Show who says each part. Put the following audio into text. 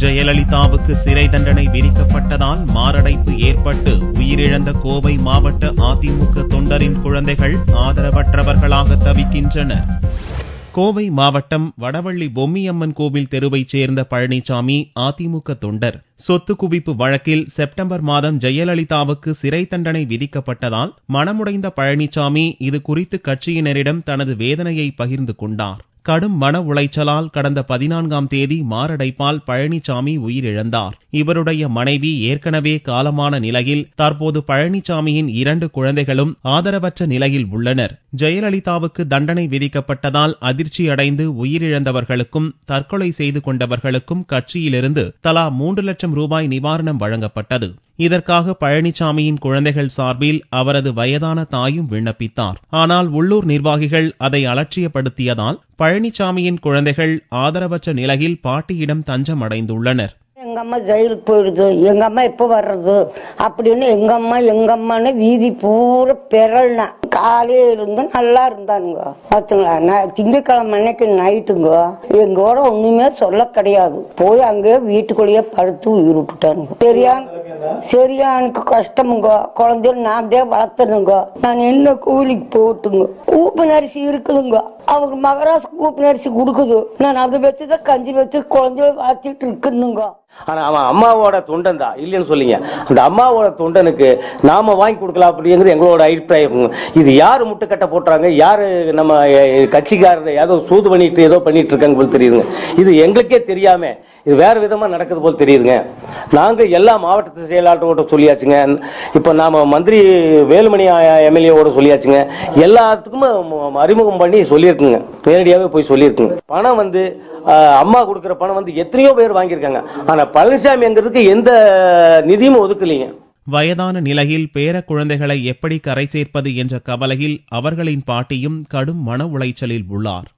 Speaker 1: ஜெயலலிதாவுக்கு சிறை தண்டனை விதிக்கப்பட்டதால் மாரடைப்பு ஏற்பட்டு உயிரிழந்த கோவை மாவட்ட அதிமுக தொண்டரின் குழந்தைகள் ஆதரவற்றவர்களாக தவிக்கின்றனர். கோவை மாவட்டம் வடவள்ளி பொம்மியம்மன் கோவில் தெருவைச் சேர்ந்த பழனிசாமி அதிமுக தொண்டர். சொத்து குவிப்பு வழக்கில் செப்டம்பர் மாதம் ஜெயலலிதாவுக்கு சிறை தண்டனை விதிக்கப்பட்டதால் மனமுடைந்த பழனிசாமி இது குறித்து கட்சியினரிடம் தனது வேதனையை பகிர்ந்து கொண்டார். கடும் மன உளைச்சலால் கடந்த 14ஆம் தேதி மாரடைப்பால் பழனிசாமி உயிரிழந்தார். இவருடைய மனைவி ஏற்கனவே காலமான நிலையில் தற்போது பழனிசாமியின் 2 குழந்தைகளும் ஆதரவற்ற நிலையில் உள்ளனர். ஜெயலலிதாவுக்கு தண்டனை விதிக்கப்பட்டதால் அதிர்ச்சி அடைந்து உயிரிழந்தவர்களுக்கும் தற்கொலை செய்து கொண்டவர்களுக்கும் கட்சியிலிருந்து தலா 3 லட்சம் ரூபாய் நிவாரணம் வழங்கப்பட்டது. இதற்காக பழனிசாமியின் குழந்தைகள் சார்பில் அவரது வயதான தாயும் விண்ணப்பித்தார். ஆனால் உள்ளூர் நிர்வாகிகள் அதை அலட்சியப்படுத்தியதால் பழனிசாமியின் குழந்தைகள் ஆதரவற்ற நிலையில் பாட்டியிடம் தஞ்சம் அடைந்துள்ளனர்.
Speaker 2: எங்க அம்மா ஜெயிலுக்கு போயிடுது, எங்க அம்மா எப்ப வர்றது அப்படின்னு எங்க அம்மான்னு வீதி பூரா பெறல்னா காலையில இருந்து நல்லா இருந்தானுங்க. பாத்துங்களா, திங்கக்கிழமை அன்னைக்கு நைட்டுங்க எங்கோட ஒண்ணுமே சொல்ல கிடையாது. போய் அங்கே வீட்டுக்குள்ளேயே படுத்து உயிர் விட்டுட்டானுங்க. சரியானுக்கு கஷ்டமுங்க. குழந்தைய நான் தான் வளர்த்தனுங்க. நான் என்ன கூலிக்கு போட்டுங்க. கூப்பின் அரிசி இருக்குதுங்க, அவங்க மகராசு கூப்பின் அரிசி கொடுக்குது. நான் அதை வச்சுதான் கஞ்சி வச்சு குழந்தைய வளர்த்திட்டு இருக்குதுங்க.
Speaker 3: ஆனா அவன் அம்மாவோட தொண்டன் தான் இல்லைன்னு சொல்லிங்க. அந்த அம்மாவோட தொண்டனுக்கு நாம வாங்கி கொடுக்கலாம் அப்படிங்கிறது எங்களோட அபிப்பிராயம். இது யாரு முட்டுக்கட்டை போட்டுறாங்க, யாரு நம்ம கட்சிக்காரர் ஏதோ சூது பண்ணிட்டு ஏதோ பண்ணிட்டு இருக்காங்க போல தெரியுதுங்க. இது எங்களுக்கே தெரியாம இது வேற விதமா நடக்குது போல் தெரியுதுங்க. நாங்க எல்லா மாவட்ட செயலாளரோட சொல்லியாச்சுங்க. இப்ப நாம மந்திரி வேலுமணி எம்எல்ஏவோட சொல்லியாச்சுங்க. எல்லாத்துக்கும் அறிமுகம் பண்ணி சொல்லியிருக்குங்க. நேரடியாவே போய் சொல்லியிருக்குங்க. பணம் அம்மா கொடுக்கிற பணம் எத்தனையோ பேர் வாங்கியிருக்காங்க. ஆனா பழனிசாமி எங்கிறதுக்கு எந்த நிதியும் ஒதுக்கலீங்க.
Speaker 1: வயதான நிலையில் பேர குழந்தைகளை எப்படி கரை சேர்ப்பது என்ற கவலையில் அவர்களின் பாட்டியும் கடும் மன உளைச்சலில் உள்ளார்.